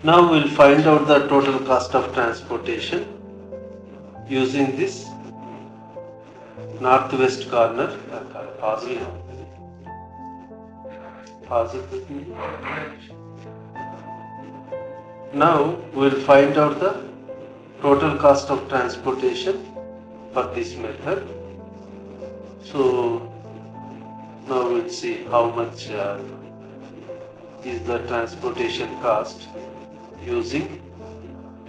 Now we'll find out the total cost of transportation using this northwest corner. Now we'll find out the total cost of transportation for this method. So now we'll see how much is the transportation cost using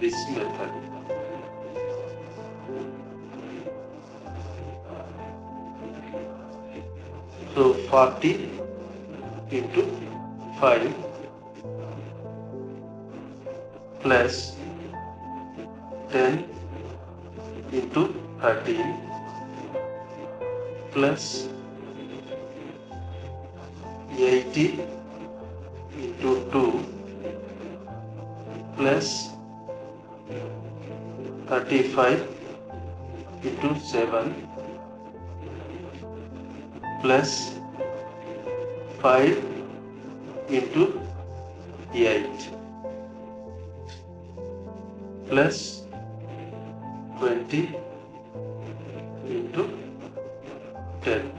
this method. So 40 into 5 plus 10 into 13 plus 80 into 2 plus 35 into 7 plus 5 into 8 plus 20 into 10.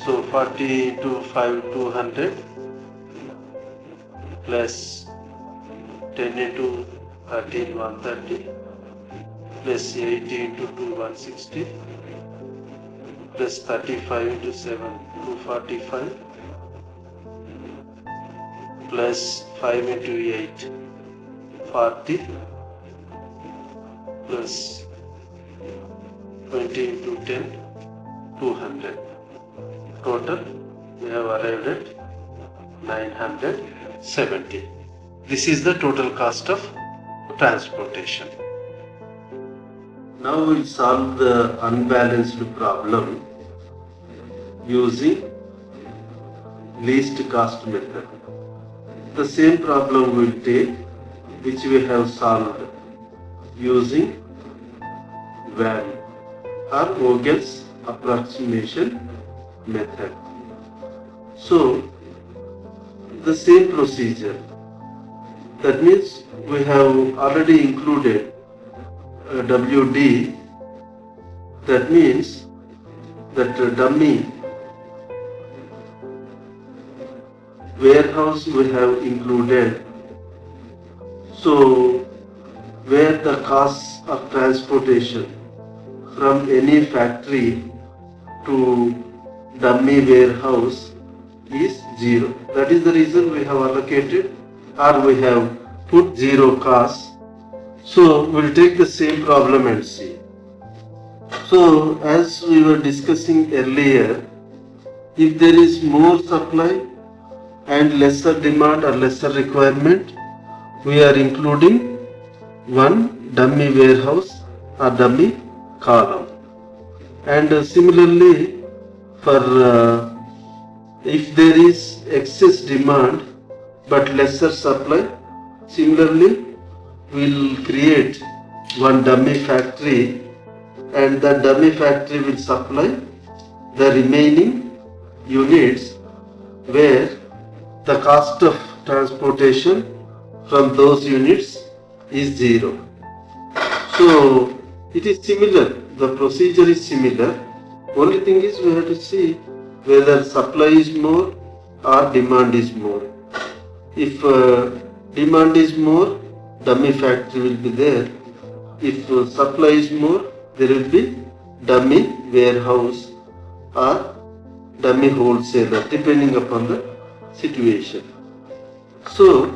So 40 into 5, 200 plus 10 into 13, 130 plus 80 into 2, 160 plus 35 into 7, 245 plus 5 into 8, 40 plus 20 into 10, 200. Total we have arrived at 970. This is the total cost of transportation. Now we'll solve the unbalanced problem using least cost method. The same problem we'll take which we have solved using value or Vogel's approximation method. So the same procedure, that means we have already included WD, that means that dummy warehouse we have included. So where the cost of transportation from any factory to dummy warehouse is 0. That is the reason we have allocated or we have put 0 cost. So we'll take the same problem and see. So as we were discussing earlier, if there is more supply and lesser demand or lesser requirement, we are including one dummy warehouse or dummy column. And similarly, for if there is excess demand but lesser supply, similarly we will create one dummy factory, and the dummy factory will supply the remaining units where the cost of transportation from those units is 0. So it is similar, the procedure is similar. Only thing is we have to see whether supply is more or demand is more. If demand is more, dummy factory will be there. If supply is more, there will be dummy warehouse or dummy wholesaler, depending upon the situation. So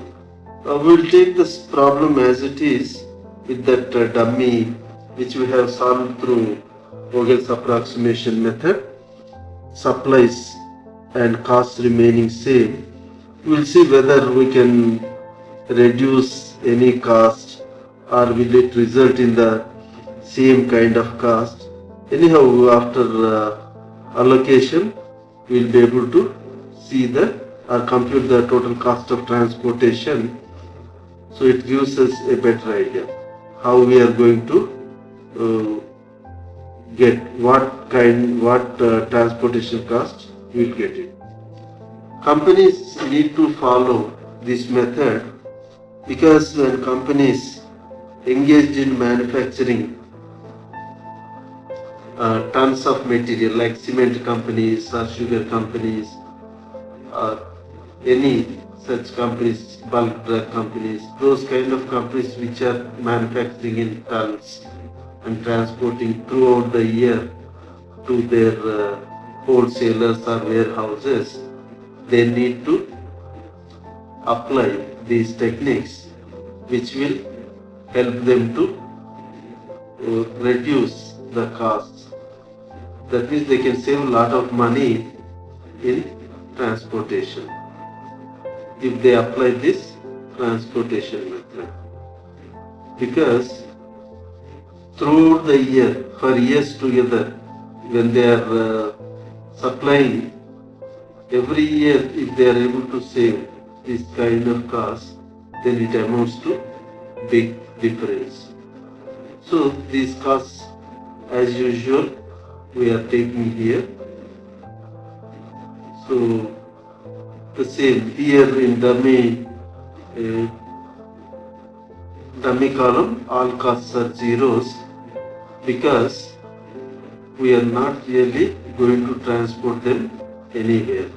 we will take this problem as it is with that dummy which we have solved through Vogel's approximation method. Supplies and costs remaining same. We will see whether we can reduce any cost or will it result in the same kind of cost. Anyhow, after allocation, we will be able to see or compute the total cost of transportation. So it gives us a better idea how we are going to get what transportation cost, we'll get it. Companies need to follow this method because when companies engaged in manufacturing tons of material like cement companies or sugar companies or any such companies, bulk drug companies, those kind of companies which are manufacturing in tons and transporting throughout the year to their wholesalers or warehouses, they need to apply these techniques which will help them to reduce the costs. That means they can save a lot of money in transportation if they apply this transportation method. Because throughout the year, for years together, when they are supplying, every year if they are able to save this kind of cost, then it amounts to big difference. So these costs, as usual, we are taking here. So the same here in dummy column, all costs are zeros because we are not really going to transport them anywhere.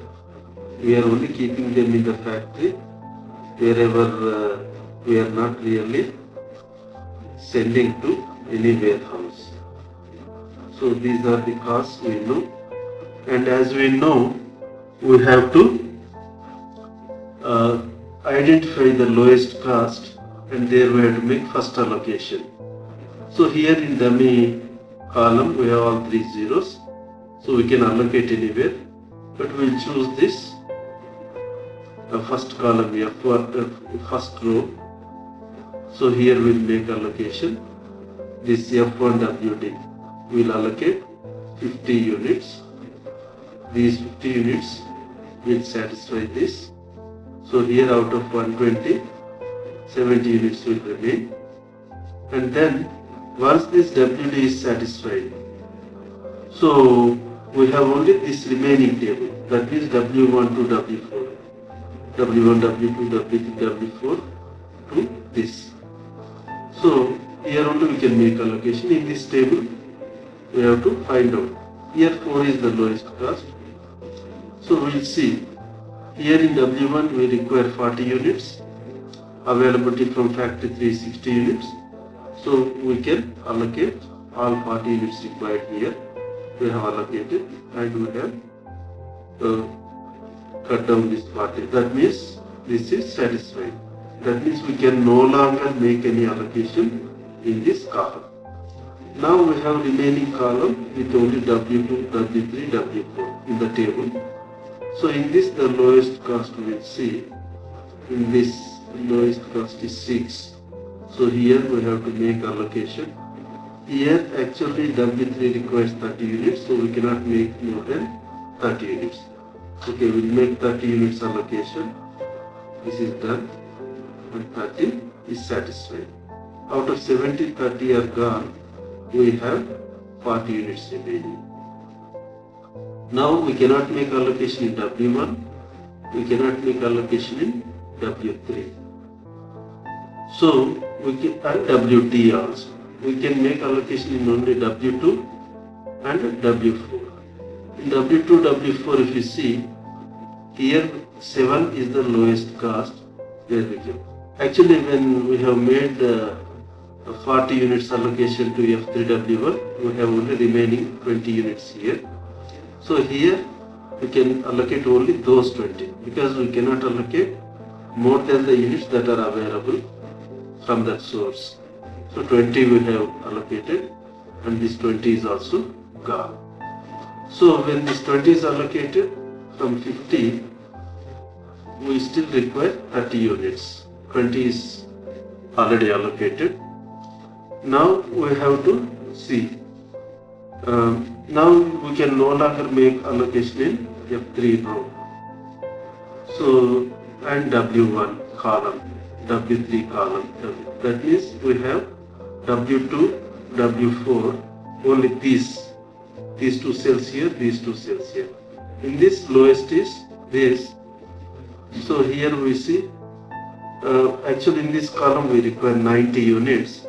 We are only keeping them in the factory wherever we are not really sending to any warehouse. So these are the costs we know, and as we know, we have to identify the lowest cost, and there we have to make first allocation. So here in dummy column we have all three zeros, so we can allocate anywhere, but we will choose this first column here for first row. So here we will make allocation. This F1WD will allocate 50 units. These 50 units will satisfy this. So here out of 120, 70 units will remain. And then once this WD is satisfied, so we have only this remaining table. That means W1 to W4. W1, W2, W3, W4 to this. So here only we can make allocation. In this table we have to find out. Here 4 is the lowest cost. So we will see. Here in W1 we require 40 units. Availability from factory 360 units. So we can allocate all 40 units required here. We have allocated and we have cut down this 40. That means this is satisfied. That means we can no longer make any allocation in this column. Now we have remaining column with only W2, W3, W4 in the table. So in this the lowest cost we will see. In this lowest cost is 6. So here we have to make allocation. Here actually W3 requires 30 units, so we cannot make more than 30 units. Okay, we will make 30 units allocation. This is done and 30 is satisfied. Out of 70, 30 are gone. We have 40 units remaining. Now we cannot make allocation in W1. We cannot make allocation in W3. So we can, and WT also. We can make allocation in only W2 and W4. In W2, W4 if you see, here 7 is the lowest cost. There we go. Actually when we have made 40 units allocation to F3W1, we have only remaining 20 units here. So here we can allocate only those 20 because we cannot allocate more than the units that are available from that source. So 20 we have allocated and this 20 is also gone. So when this 20 is allocated from 50, we still require 30 units. 20 is already allocated. Now we have to see. Now we can no longer make allocation in F3 row. So and W1 column, W3 column. That means we have W2, W4 only these two cells here, these two cells here. In this lowest is this. So here we see, actually in this column we require 90 units,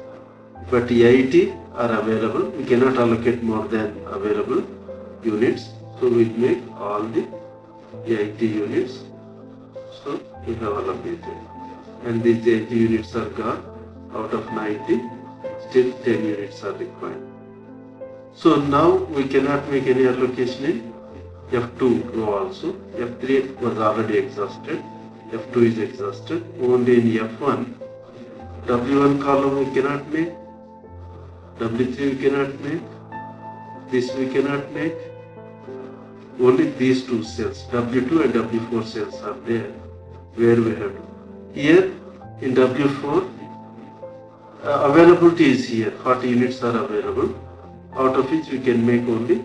but 80 are available. We cannot allocate more than available units. So we make all the 80 units. So we have allocated. And these 80 units are gone out of 90. Still 10 units are required. So now we cannot make any allocation in F2 row also. F3 was already exhausted. F2 is exhausted. Only in F1, W1 column we cannot make. W3 we cannot make. This we cannot make. Only these two cells, W2 and W4 cells are there where we have to. Here in W4, availability is here. 40 units are available, out of which we can make only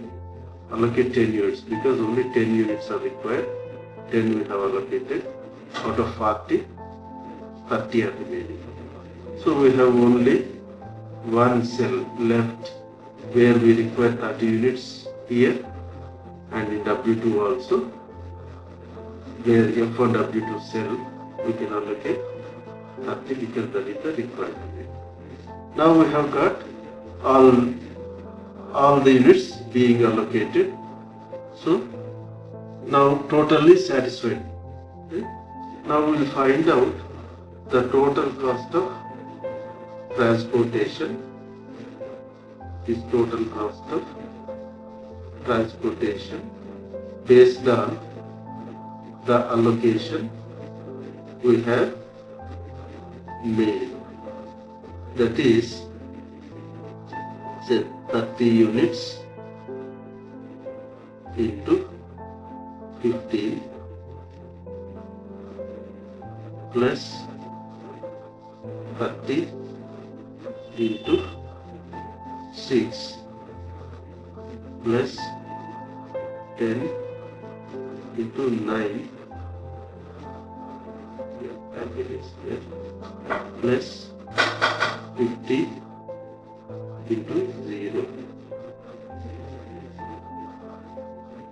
allocate 10 units because only 10 units are required. 10 we have allocated. Out of 40, 30 are remaining. So we have only one cell left where we require 30 units here, and in W2 also, where F1 W2 cell we can allocate 30 because that is the requirement. Now we have got all the units being allocated. So now totally satisfied. Okay? Now we will find out the total cost of transportation. Is total cost of transportation based on the allocation we have made. That is, say 30 units into 15 plus 30 into 6 plus 10 into 9 plus 50 into 0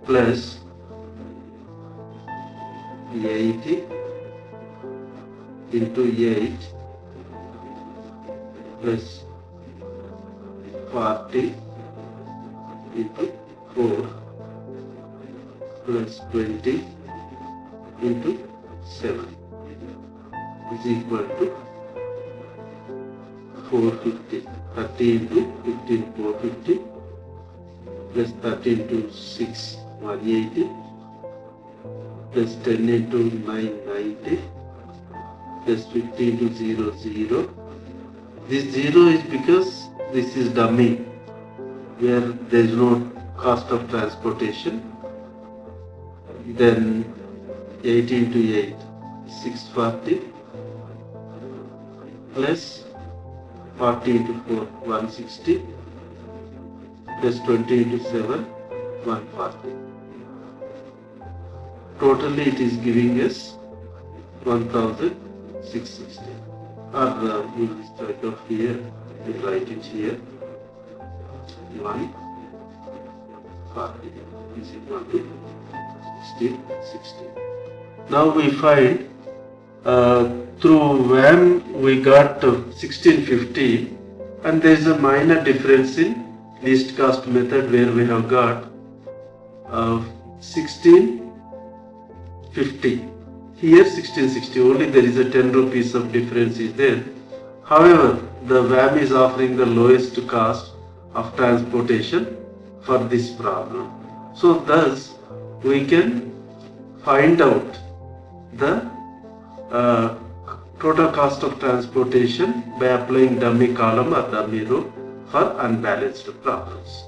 plus 80 into 8 plus 40 into 4 plus 20 into 7 is equal to 450. 30 into 15, 450 plus 30 into 6, 180 plus 10 into 9, 90 plus 50 into 0, 0. This 0 is because this is dummy, where there is no cost of transportation. Then 80 into 8, 640 plus 40 into 4, 160 plus 20 into 7, 140. Totally it is giving us 1660. Or we will start off here, we write it here, 140 is equal to 1660. Now we find through VAM we got 1650, and there is a minor difference in least cost method where we have got 1650. Here 1660, only there is a 10 rupees of difference is there. However, the VAM is offering the lowest cost of transportation for this problem. So thus we can find out the total cost of transportation by applying dummy column or dummy row for unbalanced problems.